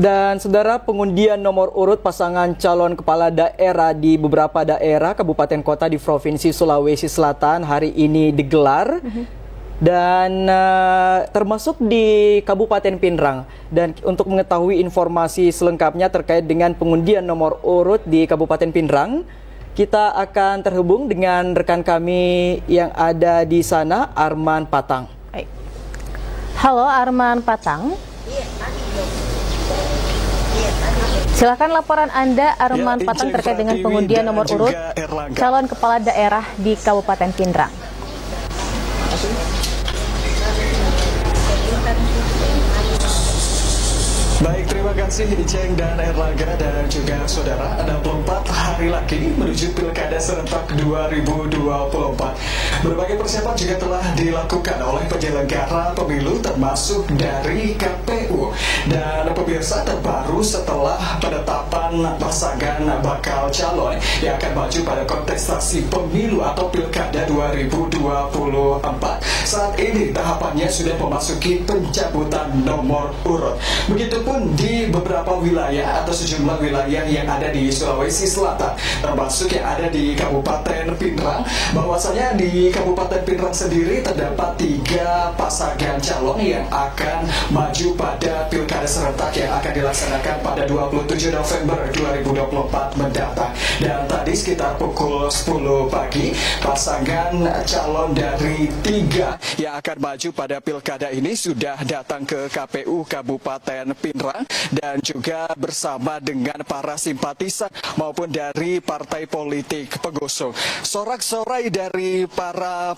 Dan saudara, pengundian nomor urut pasangan calon kepala daerah di beberapa daerah kabupaten kota di Provinsi Sulawesi Selatan hari ini digelar. Dan termasuk di Kabupaten Pinrang. Dan untuk mengetahui informasi selengkapnya terkait dengan pengundian nomor urut di Kabupaten Pinrang, kita akan terhubung dengan rekan kami yang ada di sana, Arman Patang. Halo Arman Patang. Silakan laporan Anda, Arman Patang, terkait dengan pengundian nomor urut calon kepala daerah di Kabupaten Pinrang. Baik, terima kasih Iceng dan Erlangga dan juga saudara. 64 hari lagi menuju Pilkada serentak 2024. Berbagai persiapan juga telah dilakukan oleh penyelenggara pemilu termasuk dari KPU. Dan pemirsa, terbaru setelah penetapan pasangan bakal calon yang akan maju pada kontestasi pemilu atau Pilkada 2024. Saat ini tahapannya sudah memasuki pencabutan nomor urut. Begitupun di beberapa wilayah atau sejumlah wilayah yang ada di Sulawesi Selatan, termasuk yang ada di Kabupaten Pinrang. Bahwasanya di Kabupaten Pinrang sendiri terdapat 3 pasangan calon yang akan maju pada Pilkada serentak yang akan dilaksanakan pada 27 November 2024 mendatang. Dan tadi sekitar pukul 10 pagi, pasangan calon dari 3 yang akan maju pada Pilkada ini sudah datang ke KPU Kabupaten Pinrang dan juga bersama dengan para simpatisan maupun dari partai politik pengusung. Sorak-sorai dari para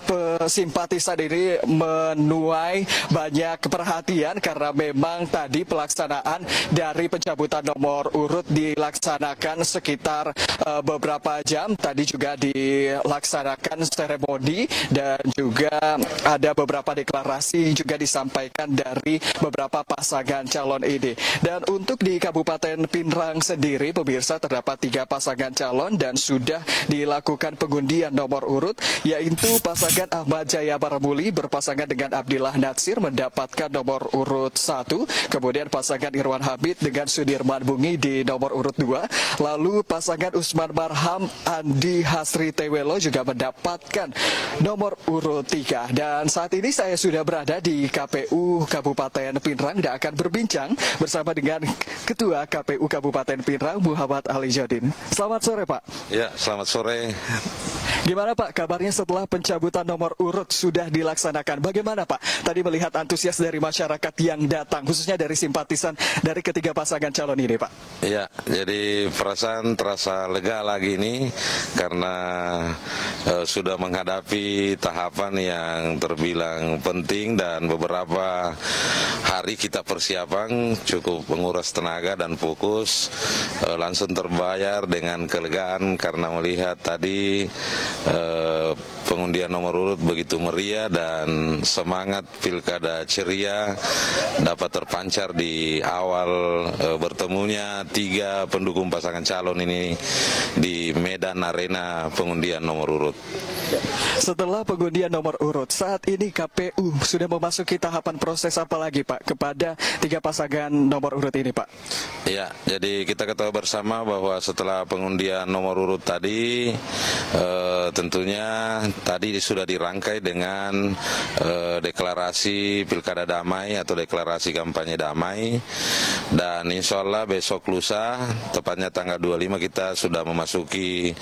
simpatisan ini menuai banyak perhatian karena memang tadi pelaksanaan dari pencabutan nomor urut dilaksanakan sekitar beberapa jam. Tadi juga dilaksanakan seremoni dan juga ada beberapa deklarasi juga disampaikan dari beberapa pasangan calon ini. Dan untuk di Kabupaten Pinrang sendiri, pemirsa, terdapat 3 pasangan calon dan sudah dilakukan pengundian nomor urut, yaitu pasangan Ahmad Jaya Baramuli berpasangan dengan Abdillah Natsir mendapatkan nomor urut 1, kemudian pasangan Irwan Habib dengan Sudirman Bungi di nomor urut 2, lalu pasangan Usman Marham Andi Hasri Tewelo juga mendapatkan nomor urut 3. Dan saat ini saya sudah berada di KPU Kabupaten Pinrang dan akan berbincang bersama dengan Ketua KPU Kabupaten Pinrang, Muhammad Ali Jodin. Selamat sore, Pak. Ya, selamat sore. Gimana, Pak, kabarnya setelah pencabutan nomor urut sudah dilaksanakan? Bagaimana, Pak, tadi melihat antusias dari masyarakat yang datang, khususnya dari simpatisan dari ketiga pasangan calon ini, Pak? Ya, jadi perasaan terasa lega lagi ini karena sudah menghadapi tahapan yang terbilang penting dan beberapa hari kita persiapan cukup menguras tenaga dan fokus, langsung terbayar dengan kelegaan karena melihat tadi pengundian nomor urut begitu meriah dan semangat pilkada ceria dapat terpancar di awal bertemunya 3 pendukung pasangan calon ini di Medan Arena pengundian nomor urut. Setelah pengundian nomor urut, saat ini KPU sudah memasuki tahapan proses apa lagi, Pak, kepada 3 pasangan nomor urut ini, Pak? Ya, jadi kita ketahui bersama bahwa setelah pengundian nomor urut tadi, tentunya tadi sudah dirangkai dengan deklarasi pilkada damai atau deklarasi kampanye damai, dan insya Allah besok lusa, tepatnya tanggal 25 kita sudah memasuki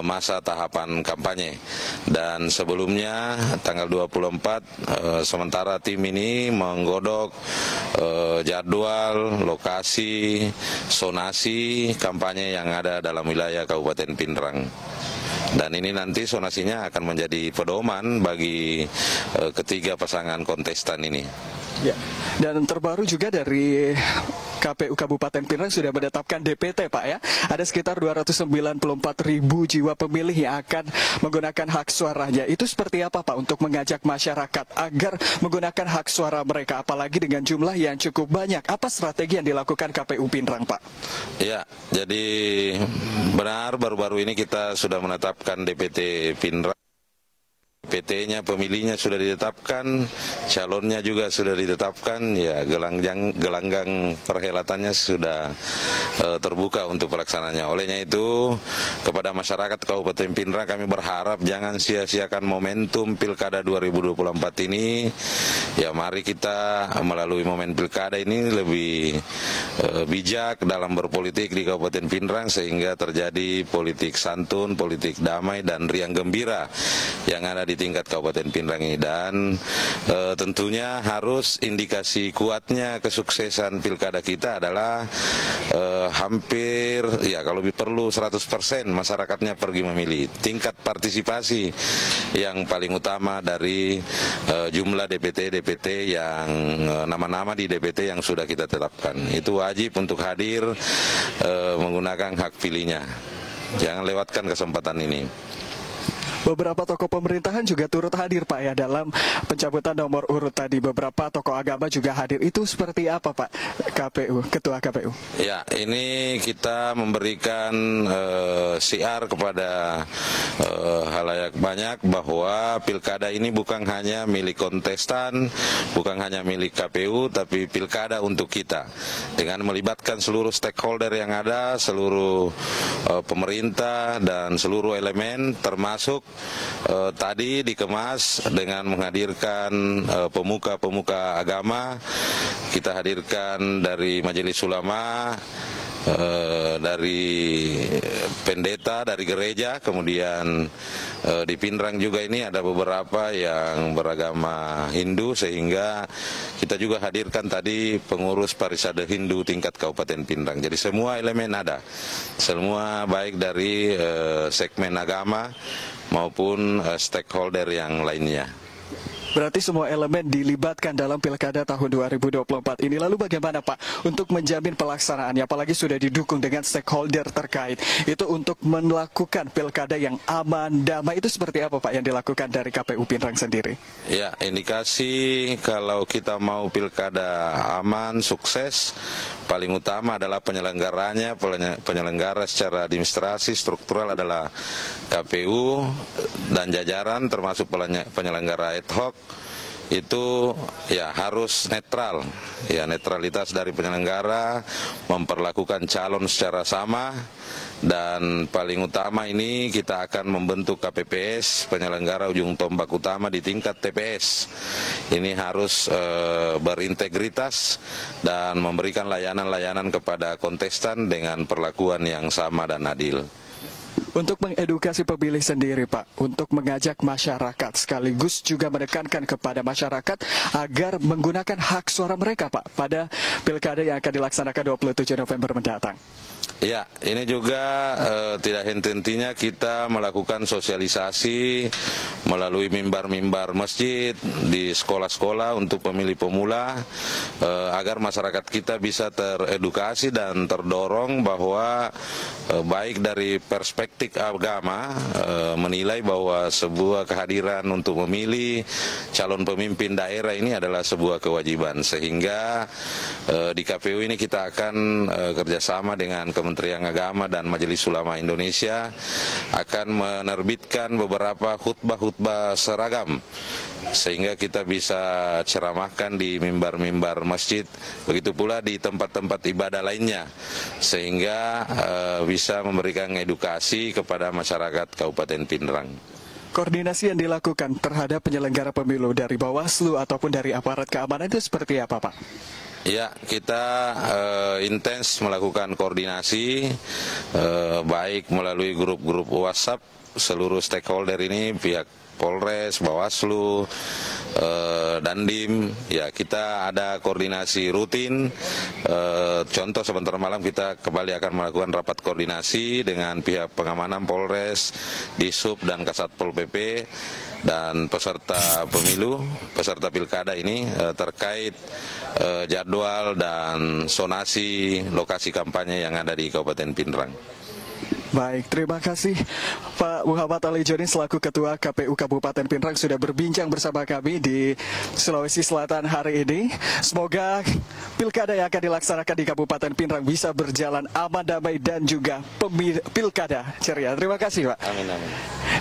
masa tahapan kampanye. Dan sebelumnya tanggal 24 sementara tim ini menggodok jadwal, lokasi, zonasi kampanye yang ada dalam wilayah Kabupaten Pinrang. Dan ini nanti zonasinya akan menjadi pedoman bagi ketiga pasangan kontestan ini. Ya. Dan terbaru juga dari KPU Kabupaten Pinrang sudah menetapkan DPT, Pak, ya. Ada sekitar 294.000 jiwa pemilih yang akan menggunakan hak suaranya. Itu seperti apa, Pak, untuk mengajak masyarakat agar menggunakan hak suara mereka, apalagi dengan jumlah yang cukup banyak? Apa strategi yang dilakukan KPU Pinrang, Pak? Ya, jadi benar baru-baru ini kita sudah menetapkan DPT Pinrang DPT-nya, pemilihnya sudah ditetapkan, calonnya juga sudah ditetapkan, ya gelanggang perhelatannya sudah terbuka untuk pelaksananya. Olehnya itu, kepada masyarakat Kabupaten Pindrang kami berharap jangan sia-siakan momentum Pilkada 2024 ini. Ya, mari kita melalui momen Pilkada ini lebih bijak dalam berpolitik di Kabupaten Pindrang sehingga terjadi politik santun, politik damai dan riang gembira yang ada di tingkat Kabupaten Pindrang ini. Dan tentunya harus indikasi kuatnya kesuksesan Pilkada kita adalah hampir, ya kalau perlu 100% masyarakatnya pergi memilih. Tingkat partisipasi yang paling utama dari jumlah DPT yang nama-nama di DPT yang sudah kita tetapkan. Itu wajib untuk hadir menggunakan hak pilihnya. Jangan lewatkan kesempatan ini. Beberapa tokoh pemerintahan juga turut hadir Pak ya dalam pencabutan nomor urut tadi. Beberapa tokoh agama juga hadir. Itu seperti apa Pak Ketua KPU? Ya, ini kita memberikan siar kepada halayak banyak bahwa pilkada ini bukan hanya milik kontestan, bukan hanya milik KPU, tapi pilkada untuk kita. Dengan melibatkan seluruh stakeholder yang ada, seluruh pemerintah dan seluruh elemen termasuk tadi dikemas dengan menghadirkan pemuka-pemuka agama. Kita hadirkan dari Majelis Ulama, dari pendeta, dari gereja, kemudian di Pindrang juga ini ada beberapa yang beragama Hindu, sehingga kita juga hadirkan tadi pengurus Parisade Hindu tingkat Kabupaten Pindrang. Jadi semua elemen ada, semua baik dari segmen agama maupun stakeholder yang lainnya. Berarti semua elemen dilibatkan dalam Pilkada tahun 2024 ini. Lalu bagaimana Pak untuk menjamin pelaksanaannya, apalagi sudah didukung dengan stakeholder terkait, itu untuk melakukan Pilkada yang aman, damai, itu seperti apa Pak yang dilakukan dari KPU Pindrang sendiri? Ya, indikasi kalau kita mau Pilkada aman, sukses, paling utama adalah penyelenggaranya. Penyelenggara secara administrasi struktural adalah KPU dan jajaran termasuk penyelenggara ad hoc. Itu ya harus netral, ya netralitas dari penyelenggara, memperlakukan calon secara sama, dan paling utama ini kita akan membentuk KPPS, penyelenggara ujung tombak utama di tingkat TPS. Ini harus berintegritas dan memberikan layanan-layanan kepada kontestan dengan perlakuan yang sama dan adil. Untuk mengedukasi pemilih sendiri Pak, untuk mengajak masyarakat sekaligus juga menekankan kepada masyarakat agar menggunakan hak suara mereka Pak pada Pilkada yang akan dilaksanakan 27 November mendatang. Ya, ini juga tidak henti-hentinya kita melakukan sosialisasi melalui mimbar-mimbar masjid di sekolah-sekolah untuk pemilih pemula, agar masyarakat kita bisa teredukasi dan terdorong bahwa baik dari perspektif agama menilai bahwa sebuah kehadiran untuk memilih calon pemimpin daerah ini adalah sebuah kewajiban, sehingga di KPU ini kita akan kerjasama dengan Kementerian Agama dan Majelis Ulama Indonesia akan menerbitkan beberapa khutbah-khutbah seragam sehingga kita bisa ceramahkan di mimbar-mimbar masjid, begitu pula di tempat-tempat ibadah lainnya, sehingga bisa memberikan edukasi kepada masyarakat Kabupaten Pindrang. Koordinasi yang dilakukan terhadap penyelenggara pemilu dari Bawaslu ataupun dari aparat keamanan itu seperti apa Pak? Ya, kita intens melakukan koordinasi baik melalui grup-grup WhatsApp seluruh stakeholder ini, pihak Polres, Bawaslu, Dandim, ya kita ada koordinasi rutin. Contoh sebentar malam kita kembali akan melakukan rapat koordinasi dengan pihak pengamanan Polres, Disub dan Kasatpol PP dan peserta pemilu, peserta pilkada ini terkait jadwal dan sonasi lokasi kampanye yang ada di Kabupaten Pindrang. Baik, terima kasih Pak Muhammad Ali Joni selaku Ketua KPU Kabupaten Pinrang sudah berbincang bersama kami di Sulawesi Selatan hari ini. Semoga pilkada yang akan dilaksanakan di Kabupaten Pinrang bisa berjalan aman, damai, dan juga pilkada ceria. Terima kasih Pak. Amin, amin.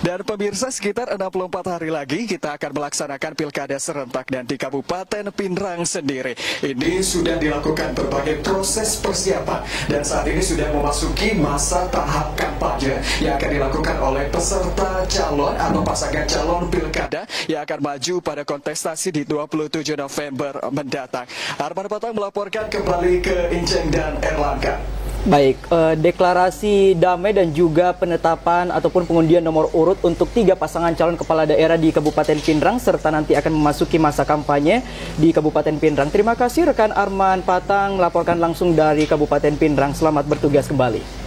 Dan pemirsa, sekitar 64 hari lagi kita akan melaksanakan pilkada serentak dan di Kabupaten Pinrang sendiri. Ini sudah dilakukan berbagai proses persiapan dan saat ini sudah memasuki masa tahap kampanye yang akan dilakukan oleh peserta calon atau pasangan calon pilkada yang akan maju pada kontestasi di 27 November mendatang. Arman Patang melaporkan kembali ke Inceng dan Erlangga. Baik, deklarasi damai dan juga penetapan ataupun pengundian nomor urut untuk 3 pasangan calon kepala daerah di Kabupaten Pinrang serta nanti akan memasuki masa kampanye di Kabupaten Pinrang. Terima kasih rekan Arman Patang melaporkan langsung dari Kabupaten Pinrang. Selamat bertugas kembali.